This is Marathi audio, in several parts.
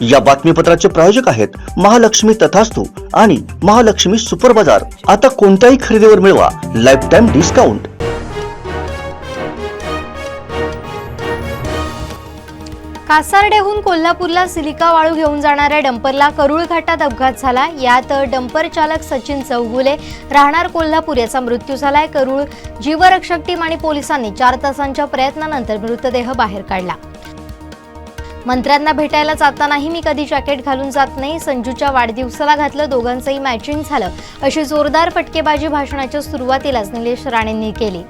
या बातमीपत्राचे प्रायोजक आहेत महालक्ष्मी तथास्तु आणि महालक्ष्मी सुपर बाजार। आता कोणत्याही खरेदीवर मिळवा लाईफ टाइम डिस्काउंट। कासारडेहून कोल्हापूरला सिलिका वाळू घेऊन जाणाऱ्या डंपरला करूळ घाटात अपघात झाला। यात डंपर चालक सचिन चौगुले राहणार कोल्हापूर याचा मृत्यू झालाय। करूळ जीवरक्षक टीम आणि पोलिसांनी 4 तासांच्या प्रयत्नानंतर मृतदेह बाहेर काढला। मंत्र्यांना भेटायला जातानाही मी कधी जॅकेट घालून जात नाही, संजूच्या वाढदिवसाला घातलं, दोघांचंही मॅचिंग झालं, अशी जोरदार फटकेबाजी भाषणाच्या सुरुवातीलाच निलेश राणेंनी केली।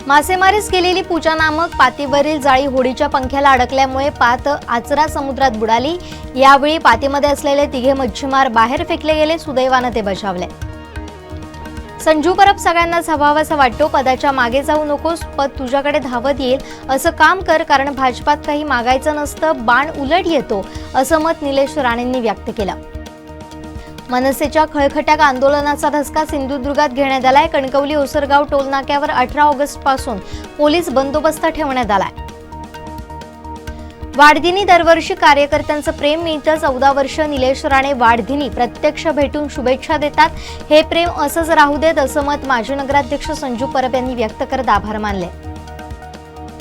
मासेमारीस गेलेली पूजा नामक पातीवरील जाळी होडीच्या पंख्याला अडकल्यामुळे पात आचरा समुद्रात बुडाली। यावेळी पातीमध्ये असलेले 3 मच्छीमार बाहेर फेकले गेले, सुदैवाने ते बचावले। संजू परब सगळ्यांनाच हवाहवासा वाटतो, पदाच्या मागे जाऊ नकोस, पद तुझ्याकडे धावत येईल असं काम कर, कारण भाजपात काही मागायचं नसतं, बाण उलट येतो, असं मत निलेश राणेंनी व्यक्त केलं। मनसेच्या खळखट्याक आंदोलनाचा धसका सिंधुदुर्गात घेण्यात आलाय। कणकवली ओसरगाव टोलनाक्यावर 18 ऑगस्ट पासून पोलीस बंदोबस्त ठेवण्यात आलाय। वाढदिनी दरवर्षी कार्यकर्त्यांचं प्रेम मिळतं। 14 वर्ष निलेश राणे वाढदिनी प्रत्यक्ष भेटून शुभेच्छा देतात। हे प्रेम असंच राहू देत असं मत माजी नगराध्यक्ष संजू परब यांनी व्यक्त करत आभार मानले।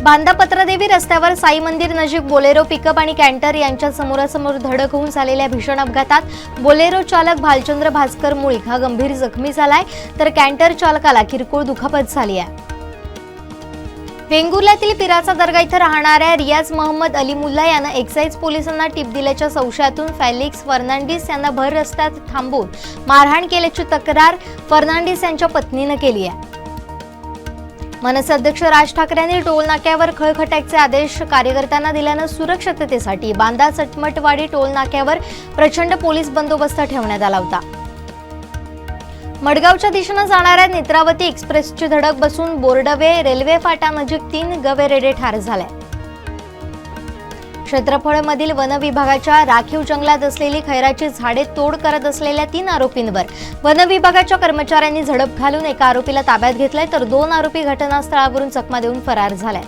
बांदा पत्रदेवी रस्त्यावर साई मंदिर नजीक बोलेरो पिकअप आणि कॅन्टर यांच्या समोरासमोर धडक होऊन झालेल्या भीषण अपघातात बोलेरो चालक भालचंद्र भास्कर मुळीक हा गंभीर जखमी झालाय, तर कॅन्टर चालकाला किरकोळ दुखापत झाली आहे। वेंगुर्ल्यातील पिराचा दर्गा इथं राहणाऱ्या रियाज मोहम्मद अलीमुल्ला यानं एक्साइज पोलिसांना टिप दिल्याच्या संशयातून फेलिक्स फर्नांडिस यांना भर रस्त्यात थांबवून मारहाण केल्याची तक्रार फर्नांडिस यांच्या पत्नीनं केली आहे। मनसे अध्यक्ष राज ठाकरे यांनी टोल नाक्यावर खळखट्याचे आदेश कार्यकर्त्यांना दिल्यानं सुरक्षिततेसाठी बांदा चटमटवाडी टोल नाक्यावर प्रचंड पोलीस बंदोबस्त ठेवण्यात आला होता। मडगावच्या दिशेने जाणाऱ्या नेत्रावती एक्सप्रेसची धडक बसून बोर्डवे रेल्वे फाटानजीक 3 गवेरेडे ठार झाले। क्षेत्रफळमधील वन विभागाच्या राखीव जंगलात असलेली खैराची झाडे तोड करत असलेल्या 3 आरोपींवर वन विभागाच्या कर्मचाऱ्यांनी झडप घालून एका आरोपीला ताब्यात घेतलंय, तर 2 आरोपी घटनास्थळावरून चकमा देऊन फरार झाले।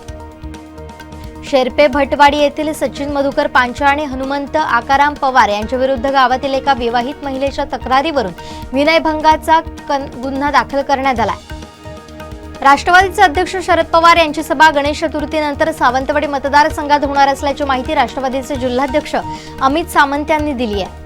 शेरपे भटवाडी येथील सचिन मधुकर पांचा आणि हनुमंत आकाराम पवार यांच्या विरुद्ध गावातील एका विवाहित महिलेच्या तक्रारीवरून विनयभंगाचा गुन्हा दाखल करण्यात आला। राष्ट्रवादीचे अध्यक्ष शरद पवार यांची सभा गणेश चतुर्थीनंतर सावंतवाडी मतदारसंघात होणार असल्याची माहिती राष्ट्रवादीचे जिल्हाध्यक्ष अमित सामंत यांनी दिली आहे।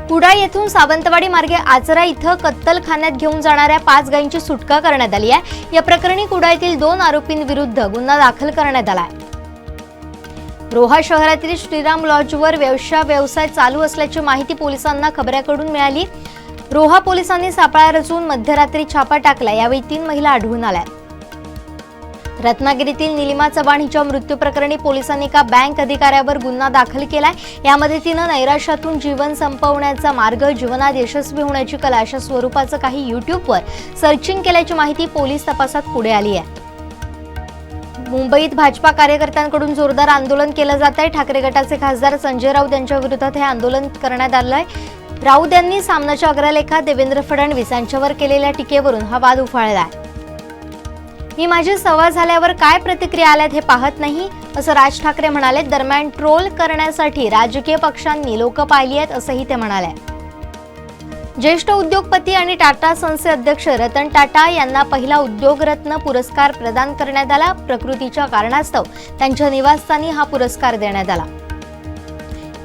कुडाळ येथून सावंतवाडी मार्गे आचरा इथं कत्तलखान्यात घेऊन जाणाऱ्या 5 गायींची सुटका करण्यात आली आहे। या प्रकरणी कुडाळतील 2 आरोपींविरुद्ध गुन्हा दाखल करण्यात आला आहे। रोहा शहरातील श्रीराम लॉजवर व्यवसाय चालू असल्याची माहिती पोलिसांना खबऱ्याकडून मिळाली। रोहा पोलिसांनी सापळा रचून मध्यरात्री छापा टाकला, यावेळी 3 महिला आढळून आल्या। रत्नागिरीतील निलिमा चव्हाण हिच्या मृत्यू प्रकरणी पोलिसांनी एका बँक अधिकाऱ्यावर गुन्हा दाखल केलाय। यामध्ये तिनं नैराश्यातून जीवन संपवण्याचा मार्ग, जीवनात यशस्वी होण्याची कला अशा स्वरूपाचं काही युट्यूबवर सर्चिंग केल्याची माहिती पोलीस तपासात पुढे आली आहे। मुंबईत भाजपा कार्यकर्त्यांकडून जोरदार आंदोलन केलं जात आहे। ठाकरे गटाचे खासदार संजय राऊत यांच्या विरोधात हे आंदोलन करण्यात आलंय। राऊत यांनी सामनाच्या अग्रलेखा देवेंद्र फडणवीस यांच्यावर केलेल्या टीकेवरून हा वाद उफाळला आहे। मी माझी सभा झाल्यावर काय प्रतिक्रिया आल्यात हे पाहत नाही, असं राज ठाकरे म्हणाले। दरम्यान ट्रोल करण्यासाठी राजकीय पक्षांनी लोक पाहिली आहेत असंही ते म्हणाले। ज्येष्ठ उद्योगपती आणि टाटा सन्सचे अध्यक्ष रतन टाटा यांना पहिला उद्योगरत्न पुरस्कार प्रदान करण्यात आला। प्रकृतीच्या कारणास्तव त्यांच्या निवासस्थानी हा पुरस्कार देण्यात आला।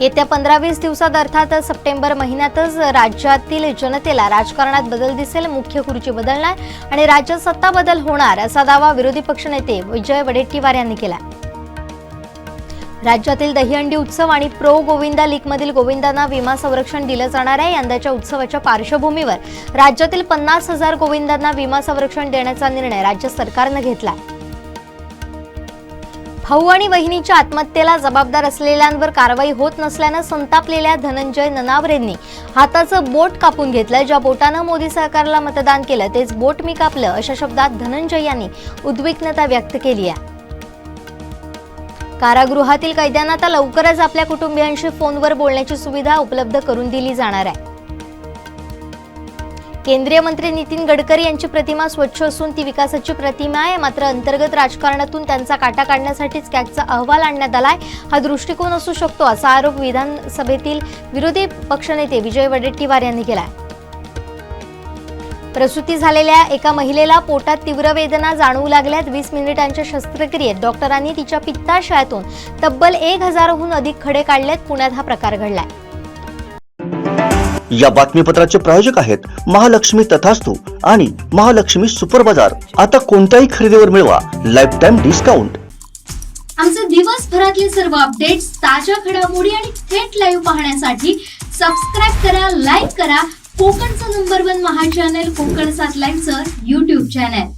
येत्या 15-20 दिवसात अर्थात सप्टेंबर महिन्यातच राज्यातील जनतेला राजकारणात बदल दिसेल, मुख्य खुर्ची बदलणार आणि राज्यात सत्ता बदल होणार असा दावा विरोधी पक्षनेते विजय वडेट्टीवार यांनी केला। राज्यातील दहीहंडी उत्सव आणि प्रो गोविंदा लीगमधील गोविंदांना विमा संरक्षण दिलं जाणार आहे। यंदाच्या उत्सवाच्या पार्श्वभूमीवर राज्यातील 50,000 गोविंदांना विमा संरक्षण देण्याचा निर्णय राज्य सरकारनं घेतला। भाऊ आणि बहिणीच्या आत्महत्येला जबाबदार असलेल्यांवर कारवाई होत नसल्यानं संतापलेल्या धनंजय ननावरेंनी हाताचं बोट कापून घेतलं। ज्या बोटानं मोदी सरकारला मतदान केलं तेच बोट मी कापलं, अशा शब्दात धनंजय यांनी उद्विग्नता व्यक्त केली आहे। कारागृहातील कैद्यांना आता लवकरच आपल्या कुटुंबियांशी फोनवर बोलण्याची सुविधा उपलब्ध करून दिली जाणार आहे। केंद्रीय मंत्री नितीन गडकरी यांची प्रतिमा स्वच्छ असून ती विकासाची प्रतिमा आहे, मात्र अंतर्गत राजकारणातून त्यांचा काटा काढण्यासाठीच कॅगचा अहवाल आणण्यात आलाय. हा दृष्टिकोन असू शकतो असा आरोप विधानसभेतील विरोधी पक्षनेते विजय वडेट्टीवार यांनी केलाय. प्रसूती झालेल्या एका महिलेला पोटात तीव्र वेदना जाणवू लागल्यात. 20 मिनिटांच्या शस्त्रक्रियेत डॉक्टरांनी तिच्या पित्ताशयातून तब्बल 1000हून अधिक खडे काढलेत. पुण्यात हा प्रकार घडलाय. या बातमीपत्राचे प्रायोजक आहेत महालक्ष्मी तथास्तू आणि महालक्ष्मी सुपर बाजार. आता कोणत्याही खरेदीवर मिळवा लाईफ टाइम डिस्काउंट. आमचे दिवसभरातले सर्व अपडेट्स, ताज्या घडामोडी आणि थेट लाईव्ह पाहण्यासाठी सबस्क्राईब करा, लाईक करा कोकणचं नंबर 1 महा चॅनल कोकण 7 लाईव्हचं YouTube चॅनल.